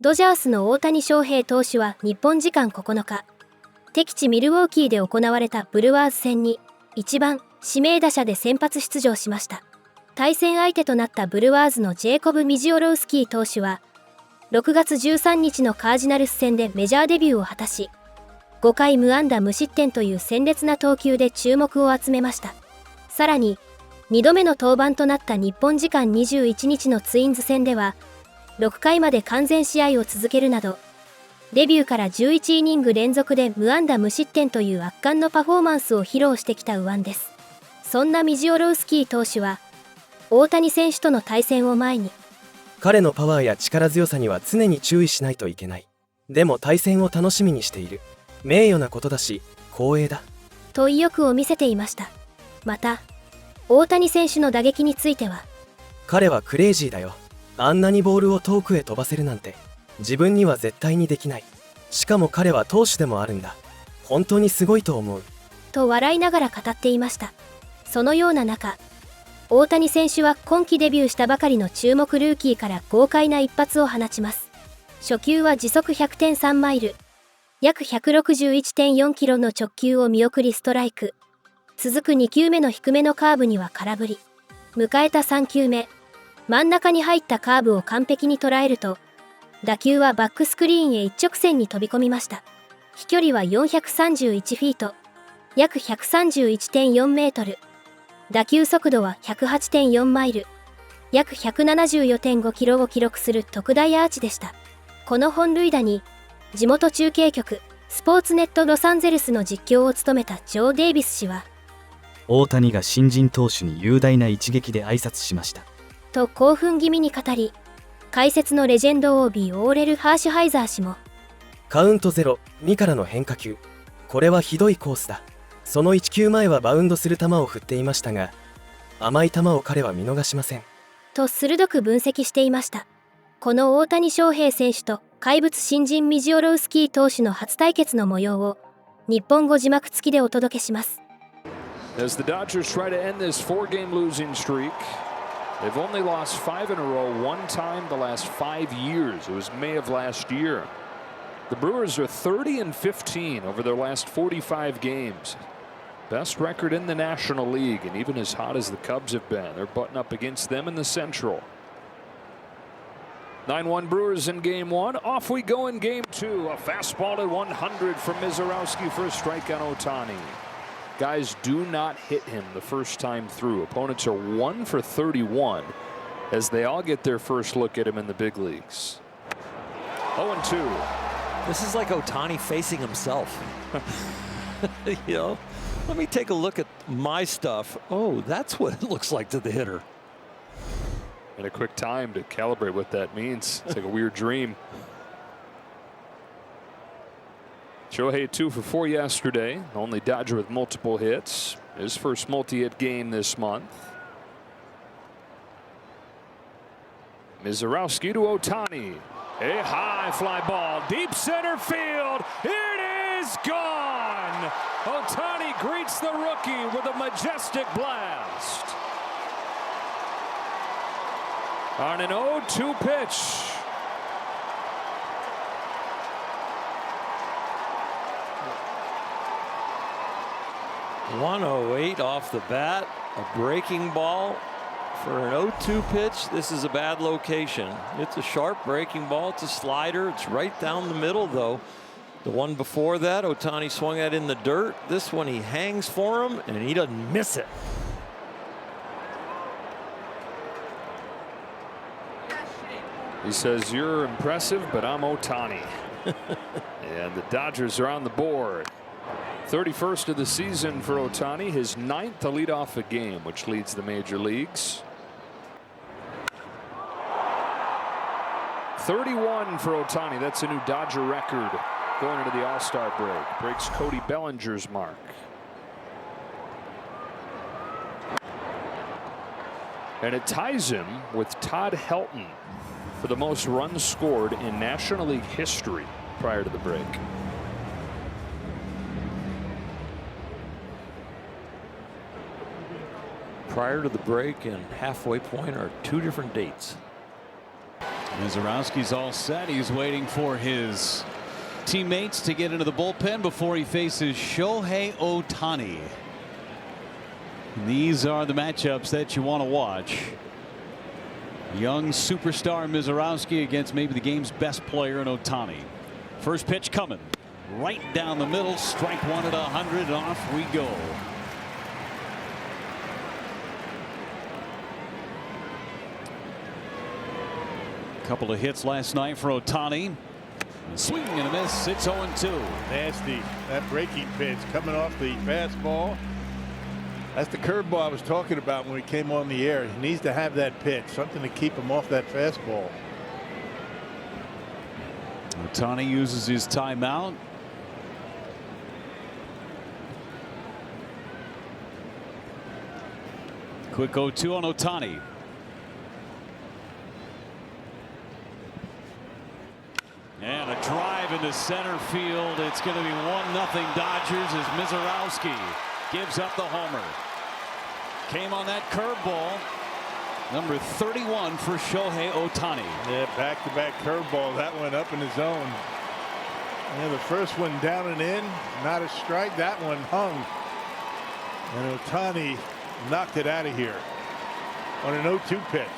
ドジャースの大谷翔平投手は日本時間9日、敵地ミルウォーキーで行われたブルワーズ戦に1番指名打者で先発出場しました。対戦相手となったブルワーズのジェイコブ・ミジオロウスキー投手は6月13日のカージナルス戦でメジャーデビューを果たし、5回無安打無失点という鮮烈な投球で注目を集めました。さらに2度目の登板となった日本時間21日のツインズ戦では6回まで完全試合を続けるなど、デビューから11イニング連続で無安打無失点という圧巻のパフォーマンスを披露してきた右腕です。そんなミジオロウスキー投手は大谷選手との対戦を前に、彼のパワーや力強さには常に注意しないといけない。でも対戦を楽しみにしている。名誉なことだし光栄だと意欲を見せていました。また大谷選手の打撃については、彼はクレイジーだよ。あんなにボールを遠くへ飛ばせるなんて自分には絶対にできない。しかも彼は投手でもあるんだ。本当にすごいと思うと笑いながら語っていました。そのような中、大谷選手は今季デビューしたばかりの注目ルーキーから豪快な一発を放ちます。初球は時速 100.3 マイル、約 161.4 キロの直球を見送りストライク。続く2球目の低めのカーブには空振り。迎えた3球目、真ん中に入ったカーブを完璧に捉えると、打球はバックスクリーンへ一直線に飛び込みました。飛距離は431フィート、約 131.4 メートル。打球速度は 108.4 マイル、約 174.5 キロを記録する特大アーチでした。この本塁打に、地元中継局、スポーツネットロサンゼルスの実況を務めたジョー・デイビス氏は、大谷が新人投手に雄大な一撃で挨拶しましたと興奮気味に語り、解説のレジェンド OB オーレル・ハーシュハイザー氏も、カウント0-2からの変化球、これはひどいコースだ。その1球前はバウンドする球を振っていましたが、甘い球を彼は見逃しませんと鋭く分析していました。この大谷翔平選手と怪物新人ミジオロウスキー投手の初対決の模様を日本語字幕付きでお届けします。As the Dodgers try to end this 4-game losing streak, they've only lost 5 in a row one time the last 5 years. It was May of last year. The Brewers are 30-15 over their last 45 games. Best record in the National League, and even as hot as the Cubs have been, they're butting up against them in the Central. 9-1 Brewers in Game 1. Off we go in Game 2. A fastball at 100 from Mizorowski for a strike on Ohtani. Guys do not hit him the first time through. Opponents are 1 for 31 as they all get their first look at him in the big leagues. 0-2. This is like Ohtani facing himself. You know, let me take a look at my stuff. Oh, that's what it looks like to the hitter. And a quick time to calibrate what that means. It's like a weird dream. Shohei 2 for 4 yesterday. Only Dodger with multiple hits. His first multi-hit game this month. Mizorowski to Ohtani. A high fly ball, deep center field. It is gone. Ohtani greets the rookie with a majestic blast. On an 0-2 pitch. .108 off the bat, a breaking ball for an 0-2 pitch. This is a bad location. It's a sharp breaking ball. It's a slider. It's right down the middle, though. The one before that, Ohtani swung that in the dirt. This one, he hangs for him, and he doesn't miss it. He says, "You're impressive, but I'm Ohtani." And the Dodgers are on the board. 31st of the season for Ohtani, his 9th to lead off a game, which leads the major leagues. 31 for Ohtani. That's a new Dodger record going into the All-Star break. Breaks Cody Bellinger's mark. And it ties him with Todd Helton for the most runs scored in National League history prior to the break. Prior to the break and halfway point are 2 different dates. Mizorowski's all set. He's waiting for his teammates to get into the bullpen before he faces Shohei Ohtani. And these are the matchups that you want to watch. Young superstar Mizorowski against maybe the game's best player in Ohtani. First pitch coming right down the middle. Strike one at 100. Off we go. Couple of hits last night for Ohtani. Swing and a miss. It's 0-2. Nasty. That breaking pitch coming off the fastball. That's the curveball I was talking about when we came on the air. He needs to have that pitch, something to keep him off that fastball. Ohtani uses his timeout. Quick 0-2 on Ohtani. And a drive into center field. It's going to be 1-0 Dodgers as Mizorowski gives up the homer. Came on that curveball. Number 31 for Shohei Ohtani. Yeah, back-to-back curveball. That went up in the zone. Yeah, the first one down and in, not a strike. That one hung. And Ohtani knocked it out of here on an 0-2 pitch.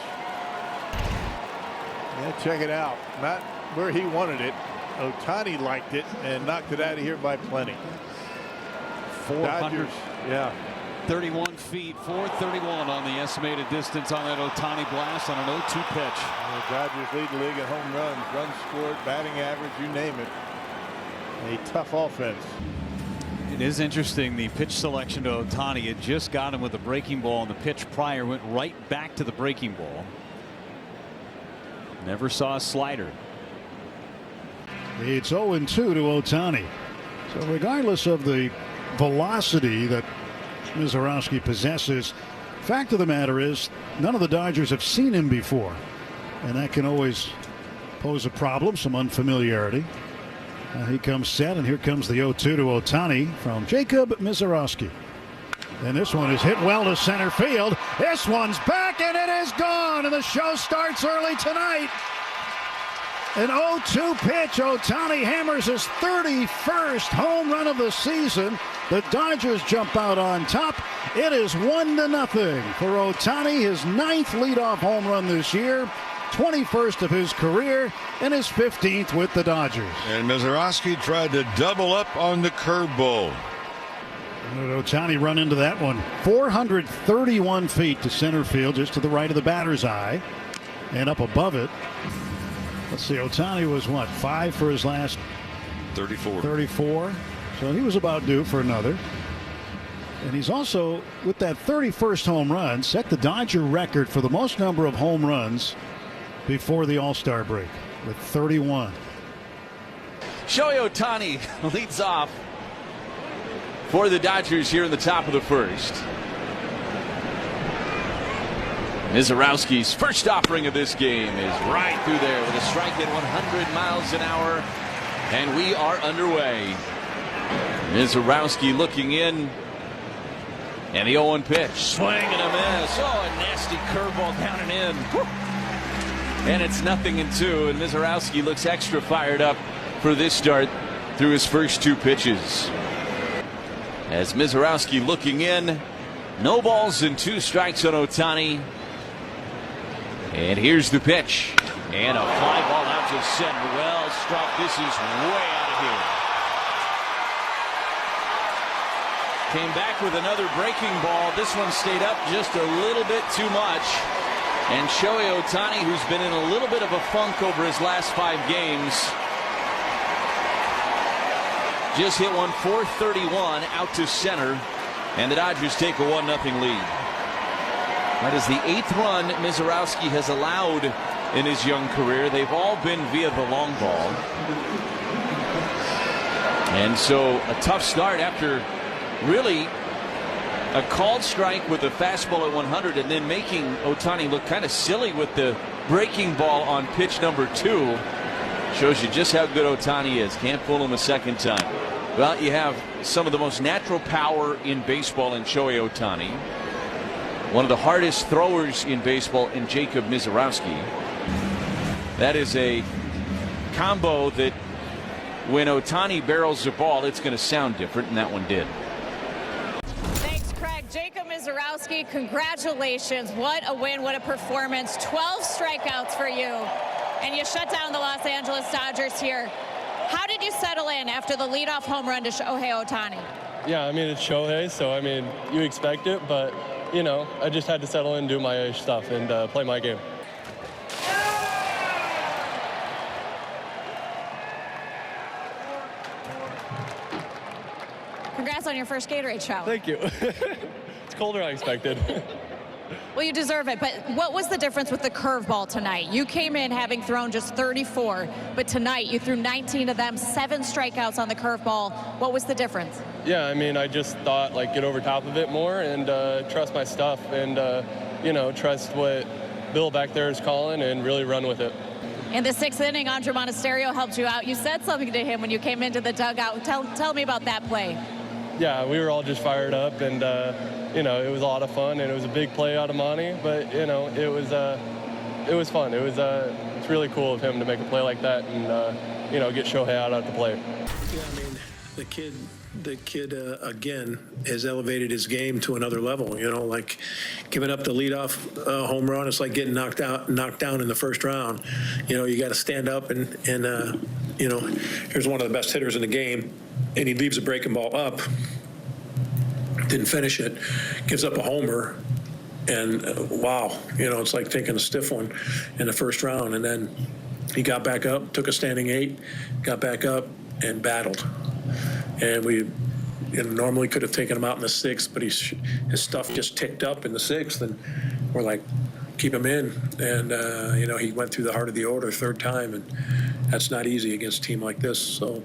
Yeah, check it out. Not where he wanted it. Ohtani liked it and knocked it out of here by plenty. 400. Yeah. 31 feet, 431 on the estimated distance on that Ohtani blast on an 0-2 pitch. The Dodgers lead the league in home runs, runs scored, batting average, you name it. A tough offense. It is interesting, the pitch selection to Ohtani had just got him with the breaking ball, and the pitch prior went right back to the breaking ball. Never saw a slider. It's 0-2 to Ohtani. So regardless of the velocity that Mizorowski possesses, fact of the matter is none of the Dodgers have seen him before, and that can always pose a problem, some unfamiliarity. He comes set, and here comes the 0-2 to Ohtani from Jacob Mizorowski. And this one is hit well to center field. This one's back, and it is gone, and the show starts early tonight. An 0-2 pitch. Ohtani hammers his 31st home run of the season. The Dodgers jump out on top. It is 1-0 for Ohtani, his 9th leadoff home run this year, 21st of his career, and his 15th with the Dodgers. And Mizorowski tried to double up on the curveball. Ohtani run into that one. 431 feet to center field, just to the right of the batter's eye, and up above it. Let's see, Ohtani was what, 5 for his last 34. So he was about due for another. And he's also, with that 31st home run, set the Dodger record for the most number of home runs before the All-Star break with 31. Shohei Ohtani leads off for the Dodgers here in the top of the first. Mizorowski's first offering of this game is right through there with a strike at 100 miles an hour, and we are underway. Mizorowski looking in, and the 0-1 pitch. Swing and a miss. Oh, a nasty curveball down and in. And it's 0-2, and Mizorowski looks extra fired up for this start through his first 2 pitches. As Mizorowski looking in, no balls and 2 strikes on Ohtani. And here's the pitch. And a fly ball out to center. Well struck. This is way out of here. Came back with another breaking ball. This one stayed up just a little bit too much. And Shohei Ohtani, who's been in a little bit of a funk over his last 5 games, just hit one 431 out to center, and the Dodgers take a 1-0 lead. That is the 8th run Mizorowski has allowed in his young career. They've all been via the long ball. And so a tough start after really a called strike with a fastball at 100, and then making Ohtani look kind of silly with the breaking ball on pitch number 2. Shows you just how good Ohtani is. Can't fool him a second time. Well, you have some of the most natural power in baseball in Shohei Ohtani. One of the hardest throwers in baseball in Jacob Mizorowski. That is a combo that when Ohtani barrels the ball, it's going to sound different, and that one did. Thanks, Craig. Jacob Misiorowski, congratulations. What a win, what a performance. 12 strikeouts for you, and you shut down the Los Angeles Dodgers here. How did you settle in after the leadoff home run to Shohei Ohtani? Yeah, I mean, it's Shohei, so, I mean, you expect it, but, you know, I just had to settle in, do my stuff, and play my game. Congrats on your first Gatorade shower. Thank you. It's colder than I expected. Well, you deserve it, but what was the difference with the curveball tonight? You came in having thrown just 34, but tonight you threw 19 of them, 7 strikeouts on the curveball. What was the difference? Yeah, I mean, I just thought, like, get over top of it more and trust my stuff and, you know, trust what Bill back there is calling and really run with it. In the 6th inning, Andre Monasterio helped you out. You said something to him when you came into the dugout. Tell me about that play. Yeah, we were all just fired up, and you know, it was a lot of fun, and it was a big play out of Monty, but you know, it was fun. It's really cool of him to make a play like that and you know, get Shohei out at the plate. Yeah, I mean, the kid again has elevated his game to another level. You know, like giving up the leadoff home run, it's like getting knocked down in the first round. You know, you got to stand up and you know, here's one of the best hitters in the game, and he leaves a breaking ball up, didn't finish it, gives up a homer, and wow, you know, it's like taking a stiff one in the first round. And then he got back up, took a standing 8, got back up, and battled. And we, you know, normally could have taken him out in the 6th, but his stuff just ticked up in the 6th, and we're like, keep him in. And you know, he went through the heart of the order 3rd time, and that's not easy against a team like this. So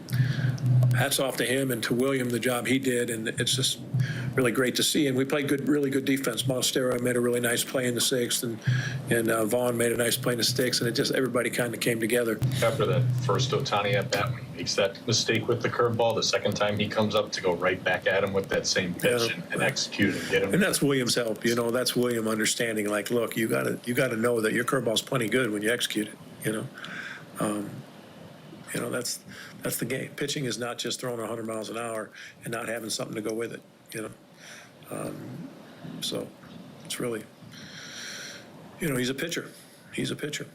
hats off to him and to William, the job he did, and it's just really great to see. And we played really good defense. Monasterio made a really nice play in the 6th, and Vaughn made a nice play in the 6th, and it just, everybody kind of came together. After that first Ohtani at bat, when he makes that mistake with the curveball, the second time he comes up to go right back at him with that same pitch and execute and get him. And that's William's help. You know, that's William understanding, like, look, you got to know that your curveball's plenty good when you execute it. You know. You know, that's the game. Pitching is not just throwing 100 miles an hour and not having something to go with it, you know. So it's really, you know, he's a pitcher. He's a pitcher.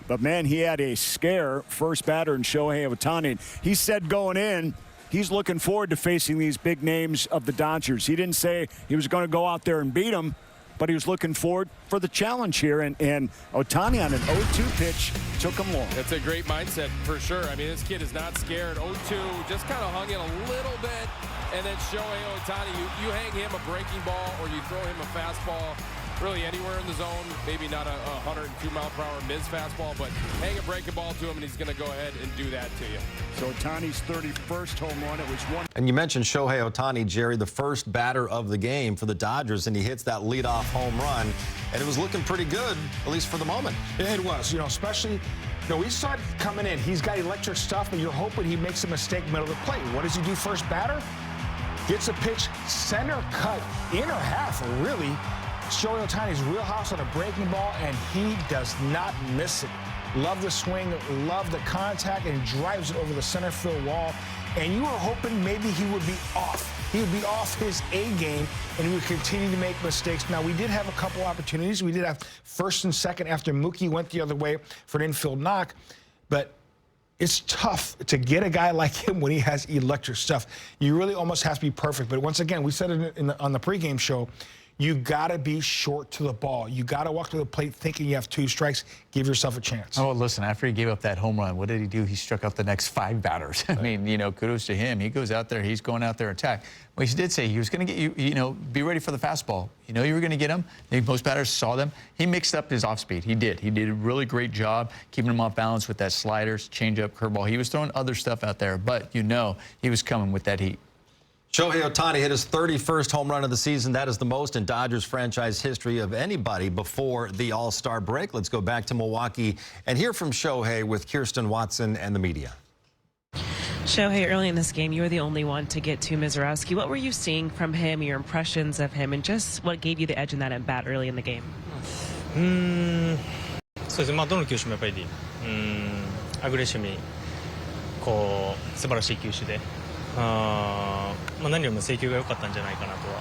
But, man, he had a scare first batter in Shohei Ohtani. He said going in, he's looking forward to facing these big names of the Dodgers. He didn't say he was going to go out there and beat them, but he was looking forward for the challenge here, and Ohtani on an 0-2 pitch took him long. That's a great mindset for sure. I mean, this kid is not scared. 0-2, just kind of hung in a little bit, and then Shohei Ohtani, you hang him a breaking ball or you throw him a fastball, really anywhere in the zone, maybe not a 102-mile-per-hour Miz fastball, but hang a breaking ball to him, and he's going to go ahead and do that to you. So Ohtani's 31st home run, it was one. And you mentioned Shohei Ohtani, Jerry, the first batter of the game for the Dodgers, and he hits that leadoff home run, and it was looking pretty good, at least for the moment. Yeah, it was, you know, especially, you know, we saw it coming in. He's got electric stuff, but you're hoping he makes a mistake middle of the plate. What does he do first batter? Gets a pitch, center cut, inner half, really. Shohei Ohtani's wheelhouse on a breaking ball, and he does not miss it. Love the swing, love the contact, and drives it over the center field wall. And you were hoping maybe he would be off. He would be off his A game, and he would continue to make mistakes. Now, we did have a couple opportunities. We did have first and second after Mookie went the other way for an infield knock. But it's tough to get a guy like him when he has electric stuff. You really almost have to be perfect. But once again, we said it on the pregame show, you got to be short to the ball. You got to walk to the plate thinking you have 2 strikes. Give yourself a chance. Oh, listen, after he gave up that home run, what did he do? He struck out the next 5 batters. I mean, you know, kudos to him. He goes out there, he's going out there to attack. Well, he did say he was going to get you, you know, be ready for the fastball. You know you were going to get him. I think most batters saw them. He mixed up his off speed. He did. He did a really great job keeping him off balance with that sliders, changeup, curveball. He was throwing other stuff out there, but you know he was coming with that heat. Shohei Ohtani hit his 31st home run of the season. That is the most in Dodgers franchise history of anybody before the All-Star break. Let's go back to Milwaukee and hear from Shohei with Kirsten Watson and the media. Shohei, early in this game, you were the only one to get to Misiorowski. What were you seeing from him, your impressions of him, and just what gave you the edge in that at-bat early in the game? そうですね、まあ、どの球種もやっぱりアグレッシブにこう素晴らしい球種で、まあ、何よりも制球が良かったんじゃないかなとは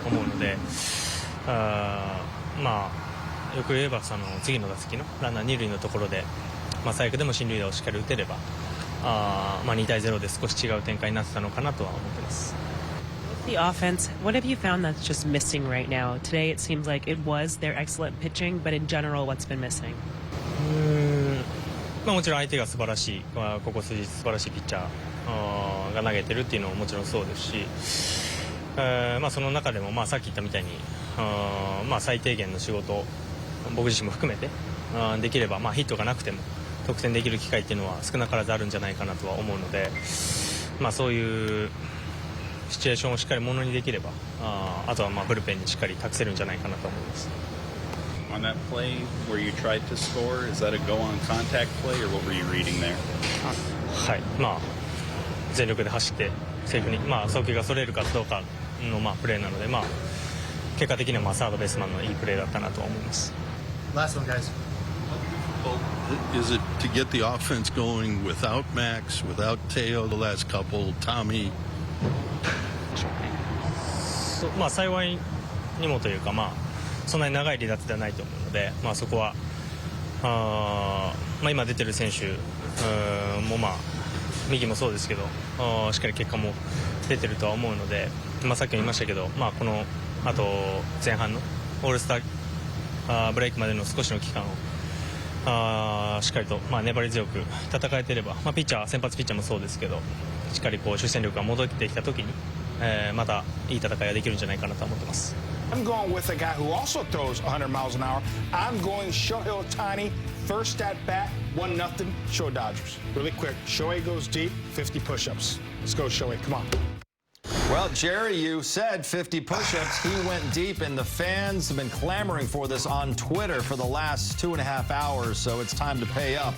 思うので、まあ、よく言えばその次の打席のランナー2塁のところで、まあ、最悪でも進塁打をしっかり打てればまあ、2対0で少し違う展開になってたのかなとは思ってます。The offense, what have you found that's just missing right now? Today it seems like it was their excellent pitching, but in general, what's been missing? まあ、もちろん相手が素晴らしい、ここ数日素晴らしいピッチャーが投げてるっていうのももちろんそうですし、まあ、その中でも、まあ、さっき言ったみたいにまあ、最低限の仕事僕自身も含めてできれば、まあ、ヒットがなくても得点できる機会っていうのは少なからずあるんじゃないかなとは思うので、まあ、そういうシチュエーションをしっかりものにできればあとはまあブルペンにしっかり託せるんじゃないかなと思います。On that play where you tried to score, is that a go-on contact play, or what were you reading there? はい、まあ、全力で走ってセーフに、まあ、送球がそれるかどうかの、まあ、プレーなので、まあ、結果的にはまあサードベースマンのいいプレーだったなと思います。Last one, guys. Is it to get the offense going without Max, without Teo, the last couple, Tommy? まあ、幸いにもというか、まあ、そんなに長い離脱ではないと思うので、まあ、そこはまあ、今出てる選手も、まあ、右もそうですけどしっかり結果も出てるとは思うので、まあ、さっきも言いましたけど、まあ、このあと前半のオールスターブレイクまでの少しの期間をしっかりと、まあ、粘り強く戦えていれば、まあ、先発ピッチャーもそうですけどしっかりこう主戦力が戻ってきた時に、またいい戦いができるんじゃないかなと思ってます。I'm going with a guy who also throws 100 miles an hour. I'm going Shohei Ohtani, first at bat, 1-0, Show Dodgers. Really quick, Shohei goes deep, 50 push-ups. Let's go, Shohei, come on. Well, Jerry, you said 50 push-ups. He went deep, and the fans have been clamoring for this on Twitter for the last 2.5 hours, so it's time to pay up.